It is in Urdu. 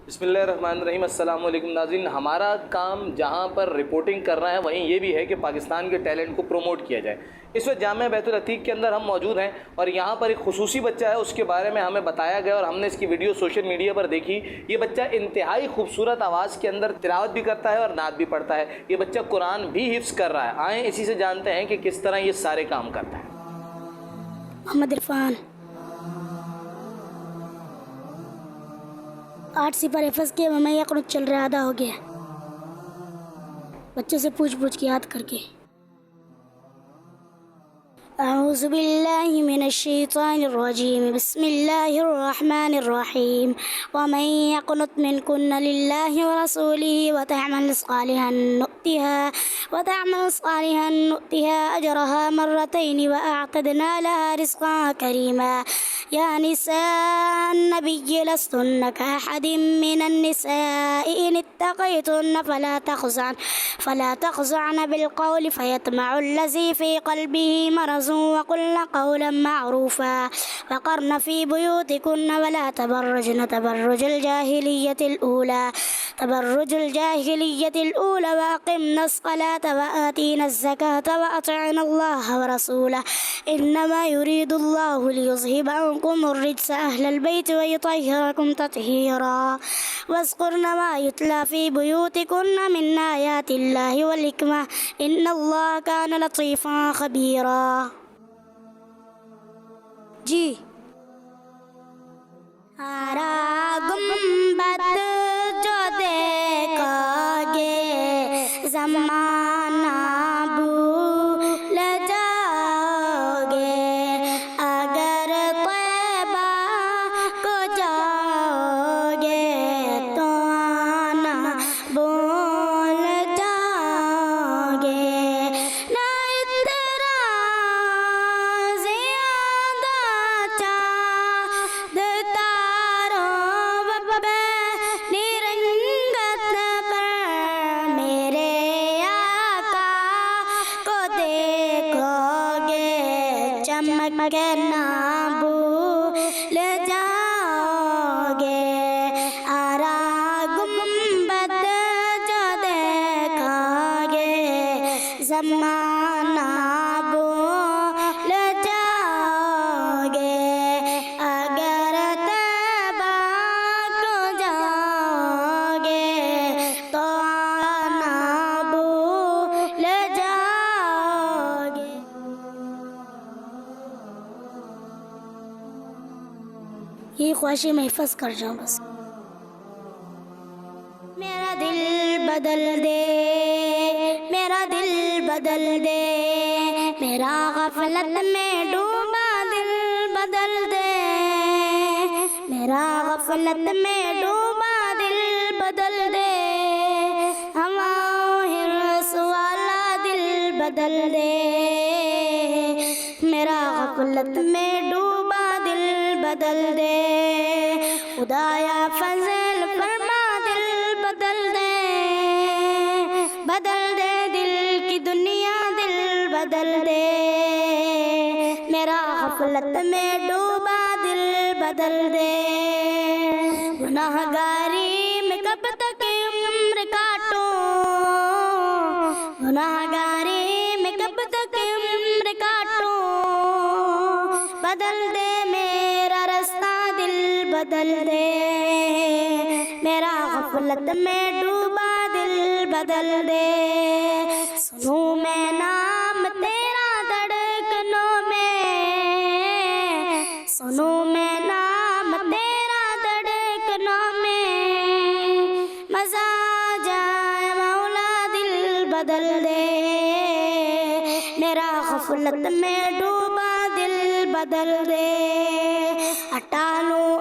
بسم اللہ الرحمن الرحیم۔ السلام علیکم ناظرین، ہمارا کام جہاں پر رپورٹنگ کرنا ہے وہیں یہ بھی ہے کہ پاکستان کے ٹیلنٹ کو پروموٹ کیا جائے۔ اس وقت جامعہ بیت العتیق کے اندر ہم موجود ہیں اور یہاں پر ایک خصوصی بچہ ہے، اس کے بارے میں ہمیں بتایا گیا اور ہم نے اس کی ویڈیو سوشل میڈیا پر دیکھی۔ یہ بچہ انتہائی خوبصورت آواز کے اندر تلاوت بھی کرتا ہے اور نعت بھی پڑھتا ہے۔ یہ بچہ قرآن بھی حفظ کر رہا ہے۔ آئیں اسی سے جانتے ہیں کہ کس طرح یہ سارے کام کرتا ہے۔ محمد عرفان 8 سپارے حفظ کے میں یقنت چل رہا آدھا ہو گیا، بچے سے پوچھ کے یاد کر کے۔ اعوذ باللہ من الشیطان الرجیم، بسم اللہ الرحمن الرحیم۔ ومن یقنت منکن للہ ورسولہ وتعمل صالحا نؤتها اجرها مرتين واعتدنا لها رزقا كريما۔ يا نساء النبي لستن كأحد من النساء إن اتقيتن فلا تخضعن بالقول فيطمع الذي في قلبه مرض وقلن قولا معروفا وقرن في بيوتكن ولا تبرجن تبرج الجاهلية الأولى وأقمنا الصلاة وآتينا الزكاة وأطعنا الله ورسوله إنما يريد الله ليذهب عنكم الرجس أهل البيت ويطهركم تطهيرا واذكرن ما يتلى في بيوتكن من آيات الله والحكمة إن الله كان لطيفا خبيرا۔ جی ہمارا گنبد جو دیکھو گے زمانہ بھول جاؤ گے، اگر طیبہ کو جاؤ گے تو آنا بھول جاؤ گے۔ نہ اترا زیادہ چاند تاروں پہ نرنگت پر میرے آقا کو دیکھو گے چمکنا بھول جاؤ گے۔ آرا گنبد جو دیکھو گے زمانہ بھول جاؤ گے، اگر طیبہ کو جاؤ گے تو آنا بھول جاؤ گے۔ یہ خواہشیں میں حفظ کر جاؤں بس۔ میرا دل بدل دے، میرا دل بدل دے، میرا غفلت میں ڈوبا دل بدل دے، میرا غفلت میں ڈوبا دل بدل دے، ہمارا حرص والا دل بدل دے، میرا غفلت میں ڈوبا دل بدل دے، خدایا فضل فرما دل بدل دے، بدل دے دل کی دنیا دل بدل دے، میرا غفلت میں ڈوبا دل بدل دے۔ گناہ گاری میں کب تک عمر کاٹوں، گناہ گاری میں کب تک عمر کاٹوں، بدل دے میرا رستہ دل بدل دے، میرا غفلت میں ڈوبا دل بدل دے۔ سنوں میں نام تیرا دھڑکنوں میں، سنوں میں نام تیرا دھڑکنوں میں، مزہ آ جائے مولا دل بدل دے، میرا غفلت میں ڈوبا دل بدل دے۔ ہٹا لوں